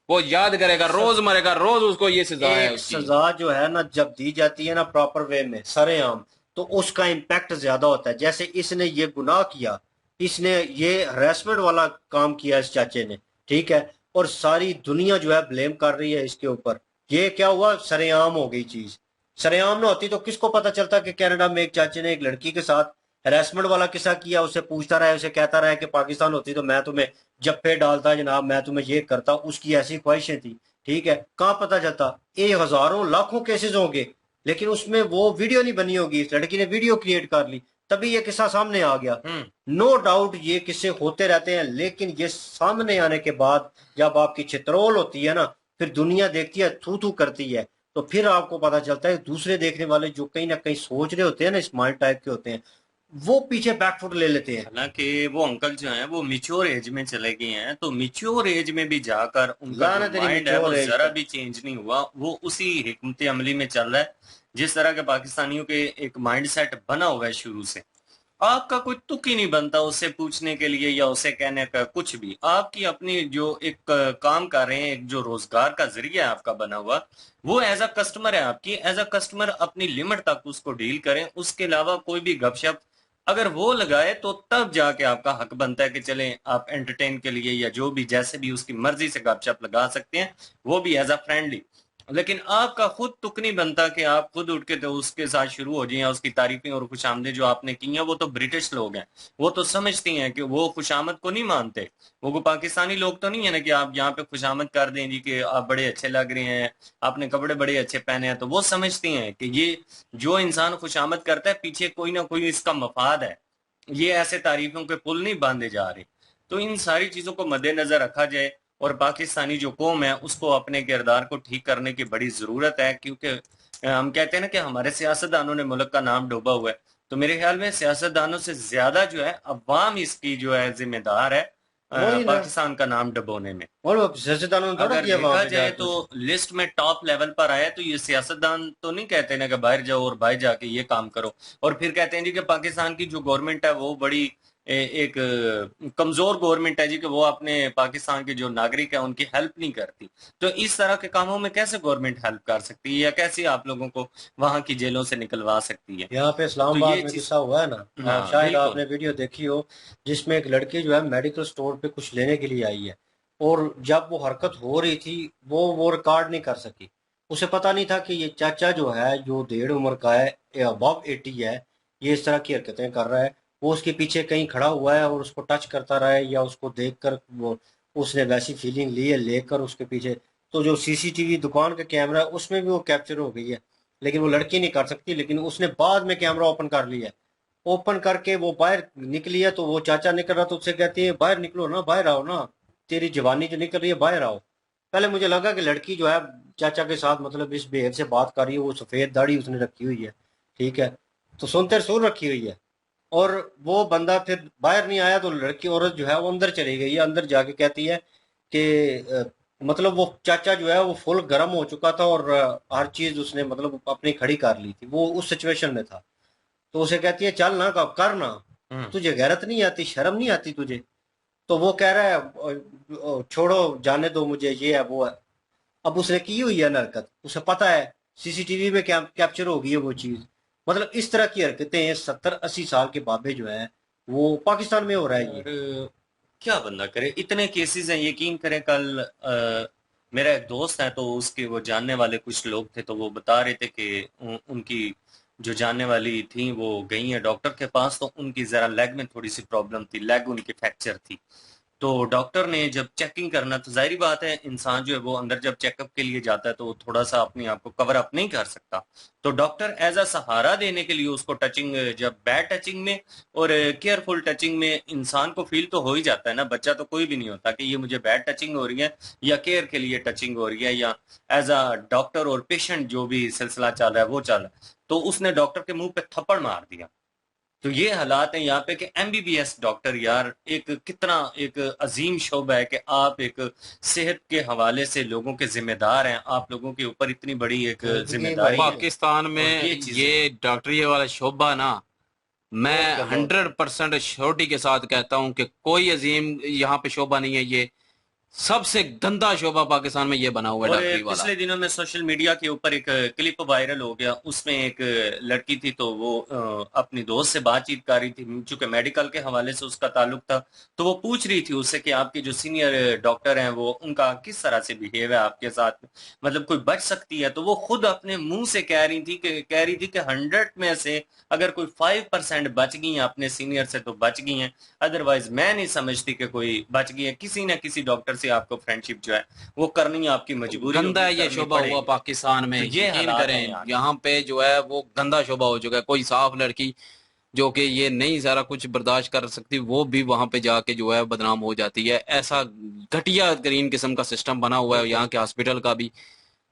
वो याद करेगा, रोज मरेगा, रोज उसको ये सजा है। सजा जो है ना, जब दी जाती है ना प्रॉपर वे में, सरेआम, तो उसका इम्पैक्ट ज्यादा होता है। जैसे इसने ये गुनाह किया, इसने ये हरेसमेंट वाला काम किया इस चाचे ने, ठीक है, और सारी दुनिया जो है ब्लेम कर रही है इसके ऊपर। ये क्या हुआ, सरेआम हो गई चीज। सरेआम ना होती तो किसको पता चलता कि कनाडा में एक चाचे ने एक लड़की के साथ हरेसमेंट वाला किस्सा किया, उसे पूछता रहा, उसे कहता रहा कि पाकिस्तान होती तो मैं तुम्हें जप्पे डालता जनाब, मैं तुम्हें ये करता, उसकी ऐसी ख्वाहिशें थी, ठीक है। कहाँ पता चलता, ये हजारों लाखों केसेस होंगे, लेकिन उसमें वो वीडियो नहीं बनी होगी, इस लड़की ने वीडियो क्रिएट कर ली, तभी ये किस्सा सामने आ गया। नो डाउट ये किस्से होते रहते हैं, लेकिन ये सामने आने के बाद जब आपकी चित्रोल होती है ना, फिर दुनिया देखती है, थू थू करती है, तो फिर आपको पता चलता है दूसरे देखने वाले जो कहीं ना कहीं सोच रहे होते हैं ना, स्मार्ट टाइप के होते हैं, वो पीछे बैकफुट ले लेते हैं। हालांकि वो अंकल जो हैं वो मिच्योर एज में चले गए हैं, तो मिच्योर एज में भी जाकर उनका माइंड है वो जरा भी चेंज नहीं हुआ, वो उसी हिकमत अमली में चल रहा है जिस तरह के पाकिस्तानियों के एक माइंडसेट बना हुआ है शुरू से। आपका कोई तुक ही नहीं बनता उससे पूछने के लिए या उसे कहने का कुछ भी। आपकी अपनी जो एक काम कर रहे हैं, एक जो रोजगार का जरिया है आपका बना हुआ, वो एज अ कस्टमर है आपकी, एज अ कस्टमर अपनी लिमिट तक उसको डील करें, उसके अलावा कोई भी गपशप अगर वो लगाए तो तब जाके आपका हक बनता है कि चलें आप एंटरटेन के लिए या जो भी जैसे भी उसकी मर्जी से गपशप लगा सकते हैं, वो भी एज अ फ्रेंडली। लेकिन आपका खुद तुक नहीं बनता कि आप खुद उठ के तो उसके साथ शुरू हो जाए, उसकी तारीफें और खुशामदें जो आपने की हैं। वो तो ब्रिटिश लोग हैं, वो तो समझती हैं कि वो खुशामद को नहीं मानते। वो कोई पाकिस्तानी लोग तो नहीं है ना कि आप यहाँ पे खुशामद कर दें जी कि आप बड़े अच्छे लग रहे हैं, आपने कपड़े बड़े अच्छे पहने हैं। तो वो समझती हैं कि ये जो इंसान खुशामद करता है पीछे कोई ना कोई इसका मफाद है, ये ऐसे तारीफों के पुल नहीं बांधे जा रहे। तो इन सारी चीजों को मद्देनजर रखा जाए और पाकिस्तानी जो कौम है उसको अपने किरदार को ठीक करने की बड़ी जरूरत है, क्योंकि हम कहते हैं ना कि हमारे सियासतदानों ने मुल्क का नाम डूबा हुआ है। तो मेरे ख्याल में सियासतदानों से ज्यादा जो है अवाम इसकी जो है जिम्मेदार है वही ना, पाकिस्तान का नाम डुबोने में। और सियासतदानों ने थोड़ा अगर किया वहां देखा पे जाए जाके। तो लिस्ट में टॉप लेवल पर आया, तो ये सियासतदान तो नहीं कहते ना कि बाहर जाओ और बाहर जाके ये काम करो, और फिर कहते हैं जी कि पाकिस्तान की जो गवर्नमेंट है वो बड़ी एक कमजोर गवर्नमेंट है जी, कि वो अपने पाकिस्तान के जो नागरिक है उनकी हेल्प नहीं करती। तो इस तरह के कामों में कैसे गवर्नमेंट हेल्प कर सकती है, या कैसे आप लोगों को वहां की जेलों से निकलवा सकती है? यहाँ पे तो ये इस्लामाबाद में चीज, किस्सा हुआ है ना, हाँ शायद बिल्कुल। आपने वीडियो देखी हो, जिसमें एक लड़की जो है मेडिकल स्टोर पे कुछ लेने के लिए आई है, और जब वो हरकत हो रही थी वो रिकॉर्ड नहीं कर सकी। उसे पता नहीं था कि ये चाचा जो है, जो 1.5 उम्र का है, अबव 80 है, ये इस तरह की हरकतें कर रहा है। वो उसके पीछे कहीं खड़ा हुआ है और उसको टच करता रहा है, या उसको देखकर वो उसने वैसी फीलिंग ली है लेकर उसके पीछे। तो जो सीसीटीवी दुकान का कैमरा है उसमें भी वो कैप्चर हो गई है, लेकिन वो लड़की नहीं कर सकती। लेकिन उसने बाद में कैमरा ओपन कर लिया है। ओपन करके वो बाहर निकली है, तो वो चाचा निकल रहा, तो उससे कहती है बाहर निकलो ना, बाहर आओ ना, तेरी जवानी जो निकल रही है, बाहर आओ। पहले मुझे लगा कि लड़की जो है चाचा के साथ मतलब इस बिहेव से बात कर रही है, वो सफेद दाढ़ी उसने रखी हुई है, ठीक है, तो सुनते रसूल रखी हुई है। और वो बंदा फिर बाहर नहीं आया, तो लड़की औरत जो है वो अंदर चली गई है। अंदर जाके कहती है कि मतलब वो चाचा जो है वो फुल गर्म हो चुका था, और हर चीज उसने मतलब अपनी खड़ी कर ली थी, वो उस सिचुएशन में था। तो उसे कहती है चल ना, कर ना, हम्म। तुझे गैरत नहीं आती, शर्म नहीं आती तुझे? तो वो कह रहा है छोड़ो, जाने दो मुझे, ये है वो है। अब उसने की हुई है ना हरकत, उसे पता है सीसीटीवी में कैप्चर हो गई है वो चीज। मतलब इस तरह की हरकतें 70-80 साल के बाबे जो है वो पाकिस्तान में हो रहा है ये। और क्या बंदा करे, इतने केसेस हैं। यकीन करें, कल मेरा एक दोस्त है, तो उसके वो जानने वाले कुछ लोग थे, तो वो बता रहे थे कि उनकी जो जानने वाली थी वो गई है डॉक्टर के पास, तो उनकी जरा लेग में थोड़ी सी प्रॉब्लम थी, लेग उनकी फ्रैक्चर थी। तो डॉक्टर ने जब चेकिंग करना, तो जाहिर बात है इंसान जो है वो अंदर जब चेकअप के लिए जाता है तो वो थोड़ा सा अपने आप को कवर अप नहीं कर सकता। तो डॉक्टर एज अ सहारा देने के लिए उसको टचिंग, जब बैड टचिंग में और केयरफुल टचिंग में इंसान को फील तो हो ही जाता है ना, बच्चा तो कोई भी नहीं होता कि ये मुझे बैड टचिंग हो रही है या केयर के लिए टचिंग हो रही है, या एज अ डॉक्टर और पेशेंट जो भी सिलसिला चल रहा है वो चल रहा है। तो उसने डॉक्टर के मुंह पे थप्पड़ मार दिया। तो ये हालात हैं यहाँ पे कि एमबीबीएस डॉक्टर यार एक कितना एक अजीम शोबा है, कि आप एक सेहत के हवाले से लोगों के जिम्मेदार हैं, आप लोगों के ऊपर इतनी बड़ी एक जिंदगी जिम्मेदारी भाई, है। पाकिस्तान और में ये चीजें ये डॉक्टरी वाला शोबा ना, मैं बहुत गंदा होता है। 100% श्योरिटी के साथ कहता हूं कि कोई अजीम यहाँ पे शोबा नहीं है। ये सबसे गंदा शोबा पाकिस्तान में ये बना हुआ है, और डॉक्टरी वाला। पिछले दिनों में सोशल मीडिया के ऊपर एक क्लिप वायरल हो गया, उसमें एक लड़की थी, तो वो अपनी दोस्त से बातचीत कर रही थी, चूंकि मेडिकल के हवाले से उसका ताल्लुक था। तो वो पूछ रही थी उससे कि आपके जो सीनियर डॉक्टर हैं वो उनका किस तरह से बिहेव है आपके साथ, मतलब कोई बच सकती है? तो वो खुद अपने मुंह से कह रही थी कि 100 में से अगर कोई 5% बच गई हैं अपने सीनियर से तो बच गई हैं, अदरवाइज मैं नहीं समझती कि कोई बच गई है। किसी ना किसी डॉक्टर से आपको फ्रेंडशिप जो है वो करनी आपकी मजबूरी गंदा होगी, है ये करनी शोबा हुआ पड़ेगी। पाकिस्तान में, तो ये यकीन हालात हैं करें यहाँ के। यहाँ पे जो है वो गंदा शोबा हो चुका है। कोई साफ लड़की जो कि ये नहीं सारा कुछ बर्दाश्त कर सकती, वो भी वहां पे जाके जो है बदनाम हो जाती है। ऐसा घटिया तरीन किस्म का सिस्टम बना हुआ है यहाँ के हॉस्पिटल का भी,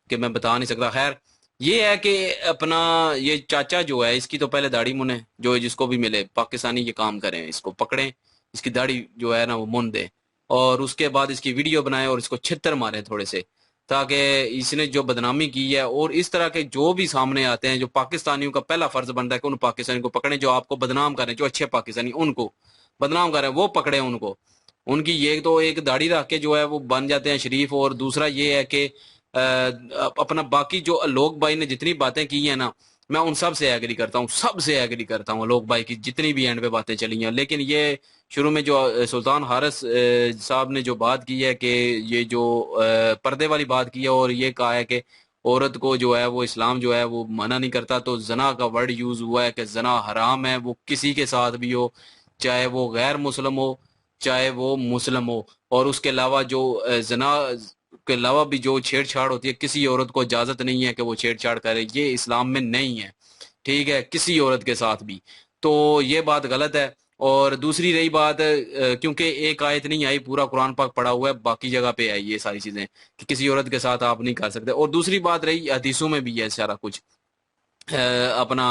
कि मैं बता नहीं सकता। खैर, ये है कि अपना ये चाचा जो है, इसकी तो पहले दाढ़ी मुने, जो जिसको भी मिले पाकिस्तानी ये काम करें, इसको पकड़ें, इसकी दाढ़ी जो है ना वो मुन दे, और उसके बाद इसकी वीडियो बनाए और इसको छितर मारे थोड़े से, ताकि इसने जो बदनामी की है। और इस तरह के जो भी सामने आते हैं, जो पाकिस्तानियों का पहला फर्ज बनता है कि उन पाकिस्तानियों को पकड़ें जो आपको बदनाम करें, जो अच्छे पाकिस्तानी उनको बदनाम करें, वो पकड़े उनको। उनकी ये तो एक दाढ़ी रख के जो है वो बन जाते हैं शरीफ, और दूसरा ये है कि अपना बाकी जो लोग भाई ने जितनी बातें की हैं ना, मैं उन सब से एग्री करता हूँ, सबसे एग्री करता हूँ लोग भाई की जितनी भी एंड पे बातें चली हैं। लेकिन ये शुरू में जो सुल्तान हारिस साहब ने जो बात की है कि ये जो पर्दे वाली बात की है, और ये कहा है कि औरत को जो है वो इस्लाम जो है वो मना नहीं करता। तो जना का वर्ड यूज हुआ है कि जना हराम है, वो किसी के साथ भी हो, चाहे वो गैर मुस्लिम हो चाहे वो मुस्लिम हो। और उसके अलावा जो जना के अलावा भी जो छेड़छाड़ होती है, किसी औरत को इजाजत नहीं है कि वो छेड़छाड़ करे, ये इस्लाम में नहीं है, ठीक है, किसी औरत के साथ भी। तो ये बात गलत है। और दूसरी रही बात, क्योंकि एक आयत नहीं आई, पूरा कुरान पाक पड़ा हुआ है, बाकी जगह पे आई ये सारी चीजें कि किसी औरत के साथ आप नहीं कर सकते। और दूसरी बात रही, हदीसों में भी है सारा कुछ, अपना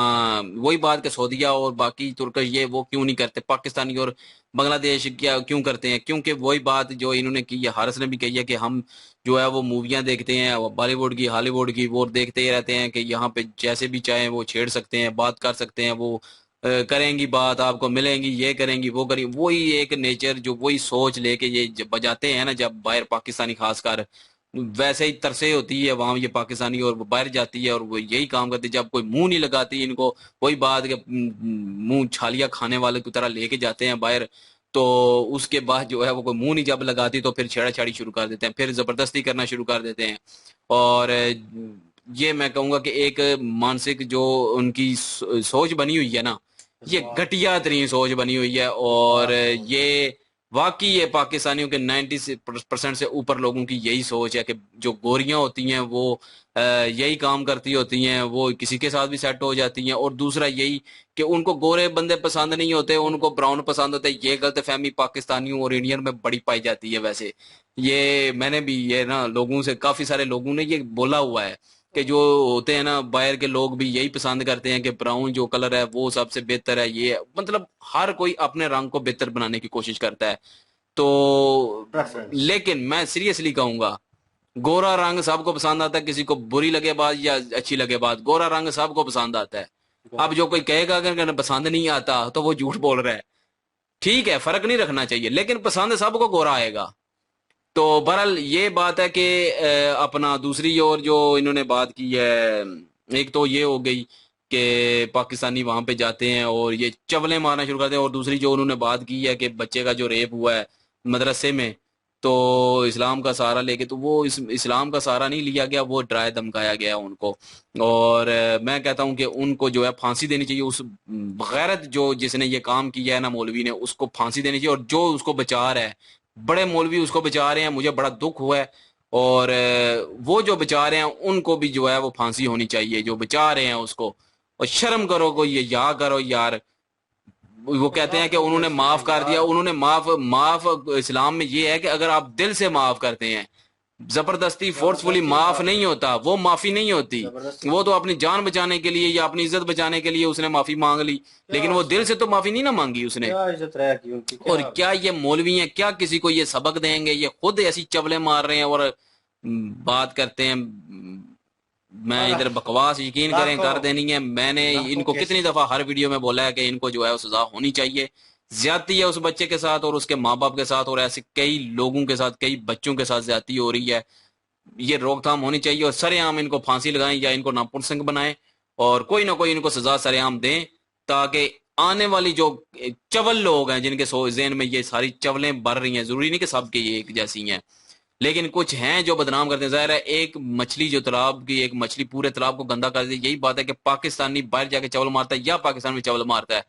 वही बात कि सऊदीया और बाकी तुर्कश ये वो क्यों नहीं करते, पाकिस्तानी और बांग्लादेश क्या क्यों करते हैं, क्योंकि वही बात जो इन्होंने की है, हारिस ने भी कही है कि हम जो है वो मूवियां देखते हैं, वो बॉलीवुड की हॉलीवुड की, वो देखते ही रहते हैं कि यहाँ पे जैसे भी चाहे वो छेड़ सकते हैं, बात कर सकते हैं, वो करेंगी बात, आपको मिलेंगी, ये करेंगी वो करेंगी, वही एक नेचर जो वही सोच लेके ये बजाते हैं ना, जब बाहर पाकिस्तानी खासकर वैसे ही तरसे होती है वहां ये पाकिस्तानी, और वो बाहर जाती है और वो यही काम करती है, जब कोई मुंह नहीं लगाती इनको, वही बात कि मुंह छालिया खाने वाले की तरह लेके जाते हैं बाहर। तो उसके बाद जो है वो कोई मुंह नहीं जब लगाती तो फिर छेड़ाछाड़ी शुरू कर देते हैं, फिर जबरदस्ती करना शुरू कर देते हैं। और ये मैं कहूंगा कि एक मानसिक जो उनकी सोच बनी हुई है ना, ये घटिया तरीन सोच बनी हुई है। और ये वाकई ये पाकिस्तानियों के 90% से ऊपर लोगों की यही सोच है कि जो गोरियां होती हैं वो यही काम करती होती हैं, वो किसी के साथ भी सेट हो जाती हैं। और दूसरा यही कि उनको गोरे बंदे पसंद नहीं होते, उनको ब्राउन पसंद होते हैं। ये गलत फहमी पाकिस्तानियों और इंडियन में बड़ी पाई जाती है। वैसे ये मैंने भी ये ना लोगों से, काफी सारे लोगों ने ये बोला हुआ है कि जो होते हैं ना बाहर के लोग भी यही पसंद करते हैं कि ब्राउन जो कलर है वो सबसे बेहतर है, ये मतलब हर कोई अपने रंग को बेहतर बनाने की कोशिश करता है। तो प्रेफरेंस। लेकिन मैं सीरियसली कहूंगा, गोरा रंग सबको पसंद आता है, किसी को बुरी लगे बात या अच्छी लगे बात, गोरा रंग सबको पसंद आता है। अब जो कोई कहेगा अगर पसंद नहीं आता तो वो झूठ बोल रहा है। ठीक है, फर्क नहीं रखना चाहिए, लेकिन पसंद सबको गोरा आएगा। तो बहरहाल ये बात है कि अपना दूसरी ओर जो इन्होंने बात की है, एक तो ये हो गई कि पाकिस्तानी वहां पे जाते हैं और ये चवलें मारना शुरू करते हैं, और दूसरी जो उन्होंने बात की है कि बच्चे का जो रेप हुआ है मदरसे में, तो इस्लाम का सहारा लेके, तो वो इस्लाम का सहारा नहीं लिया गया, वो डराया धमकाया गया उनको। और मैं कहता हूं कि उनको जो है फांसी देनी चाहिए, उस गैरत जो जिसने ये काम किया है ना मौलवी ने, उसको फांसी देनी चाहिए। और जो उसको बचा रहा है, बड़े मौलवी उसको बचा रहे हैं, मुझे बड़ा दुख हुआ है। और वो जो बचा रहे हैं उनको भी जो है वो फांसी होनी चाहिए, जो बचा रहे हैं उसको। और शर्म करो, कोई ये या करो यार। वो कहते हैं कि उन्होंने माफ कर दिया, उन्होंने माफ माफ इस्लाम में ये है कि अगर आप दिल से माफ करते हैं, जबरदस्ती फोर्सफुली माफ नहीं होता, वो माफी नहीं होती। वो तो अपनी जान बचाने के लिए या अपनी इज्जत बचाने के लिए उसने माफी मांग ली, लेकिन वो दिल से तो माफी नहीं ना मांगी उसने। क्या इज्जत रह गई उनकी, और क्या ये मौलवी हैं, क्या किसी को ये सबक देंगे? ये खुद ऐसी चवले मार रहे हैं और बात करते हैं। मैं इधर बकवास यकीन करें कर देनी है। मैंने इनको कितनी दफा हर वीडियो में बोला है कि इनको जो है वो सजा होनी चाहिए। ज्यादती है उस बच्चे के साथ और उसके माँ बाप के साथ, और ऐसे कई लोगों के साथ, कई बच्चों के साथ ज्यादती हो रही है। ये रोकथाम होनी चाहिए और सरेआम इनको फांसी लगाएं या इनको नापुंसक बनाएं, और कोई ना कोई इनको सजा सरेआम दें, ताकि आने वाली जो चवल लोग हैं जिनके ज़हन में ये सारी चवलें भर रही हैं, जरूरी नहीं कि सबके ये एक जैसी हैं, लेकिन कुछ हैं जो बदनाम करते हैं। जाहिर है एक मछली जो तालाब की एक मछली पूरे तालाब को गंदा कर देती है। यही बात है कि पाकिस्तानी बाहर जाके चवल मारता है या पाकिस्तान में चवल मारता है,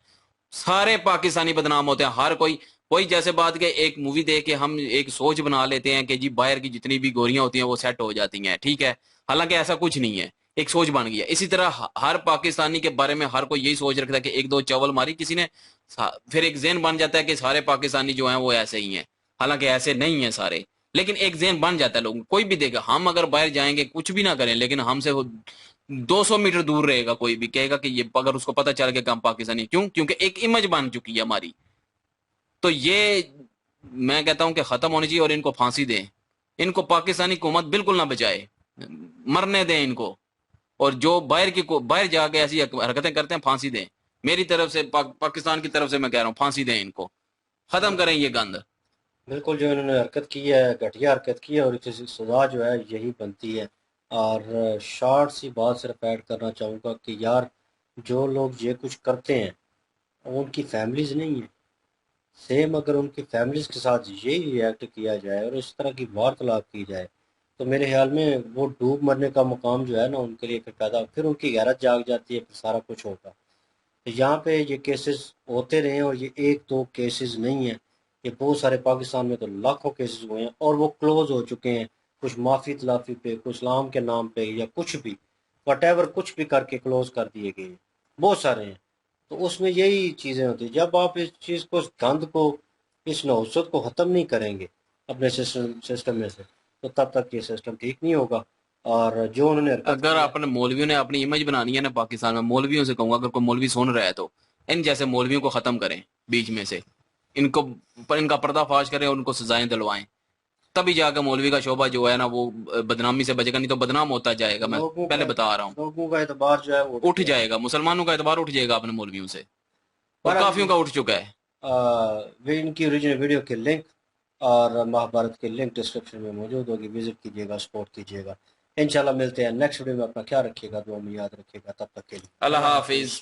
सारे पाकिस्तानी बदनाम होते हैं, हर कोई। वही जैसे बात के एक मूवी देख के हम एक सोच बना लेते हैं कि जी बाहर की जितनी भी गोरियां होती हैं वो सेट हो जाती हैं, ठीक है, हालांकि ऐसा कुछ नहीं है, एक सोच बन गई है। इसी तरह हर पाकिस्तानी के बारे में हर कोई यही सोच रखता है कि एक दो चवल मारी किसी ने, फिर एक जहन बन जाता है कि सारे पाकिस्तानी जो हैं वो ऐसे ही हैं, हालांकि ऐसे नहीं है सारे, लेकिन एक जहन बन जाता है लोगों। कोई भी देगा, हम अगर बाहर जाएंगे कुछ भी ना करें, लेकिन हमसे 200 मीटर दूर रहेगा कोई भी, कहेगा कि ये, अगर उसको पता चल गया कि हम पाकिस्तानी, क्यों? क्योंकि एक इमेज बन चुकी है हमारी। तो ये मैं कहता हूं कि खत्म होनी चाहिए और इनको फांसी दें। इनको पाकिस्तानी हुकूमत बिल्कुल ना बचाए, मरने दें इनको। और जो बाहर जाके ऐसी हरकतें करते हैं फांसी दें। मेरी तरफ से पाकिस्तान की तरफ से मैं कह रहा हूँ, फांसी दें इनको, खत्म करें ये गंद। बिल्कुल, जो इन्होंने हरकत की है घटिया हरकत की है और इसकी सजा जो है यही बनती है। और शॉर्ट सी बात सिर्फ ऐड करना चाहूँगा कि यार जो लोग ये कुछ करते हैं उनकी फैमिलीज नहीं है। सेम अगर उनकी फैमिलीज के साथ यही रिएक्ट किया जाए और इस तरह की वार्तालाप की जाए तो मेरे ख्याल में वो डूब मरने का मुकाम जो है ना उनके लिए फिर पैदा, फिर उनकी गैरत जाग जाती है, फिर सारा कुछ होगा। तो यहाँ पे ये केसेस होते रहे हैं, और ये एक दो केसेस नहीं है, ये बहुत सारे, पाकिस्तान में तो लाखों केसेस हुए हैं और वो क्लोज हो चुके हैं, कुछ माफ़ी तलाफ़ी पे, कुछ इस्लाम के नाम पे, या कुछ भी वटेवर कुछ भी करके क्लोज कर दिए गए हैं, बहुत सारे हैं। तो उसमें यही चीज़ें होती हैं, जब आप इस चीज़ को, इस गंद को, इस नौसत को ख़त्म नहीं करेंगे अपने सिस्टम में से, तो तब तक ये सिस्टम ठीक नहीं होगा। और जो उन्होंने हरकत अगर की है, अपने मौलवियों ने अपनी इमेज बनानी है ना पाकिस्तान में, मौलवियों से कहूंगा, अगर कोई मौलवी सुन रहा है तो इन जैसे मौलवियों को खत्म करें बीच में से, इनको पर इनका पर्दाफाश करें और उनको सजाएं दिलवाएं, तभी जाकर मौलवी का शोभा जो है ना वो बदनामी से बचेगा, नहीं तो बदनाम होता जाएगा। मैं लोगों पहले का बता रहा हूँ, लोगों का एतबार जो है वो उठ जाएगा, मुसलमानों का एतबार उठ जाएगा अपने मौलवियों से, और पर काफियों का उठ चुका है। वे इनकी ओरिजिनल वीडियो के लिंक और महाभारत के लिंक डिस्क्रिप्शन में मौजूद होगी, विजिट कीजिएगा, सपोर्ट कीजिएगा। इंशाल्लाह मिलते हैं नेक्स्ट वीडियो में। अपना ख्याल रखिएगा, दुआ में याद रखिएगा, तब तक के लिए अल्लाह हाफिज।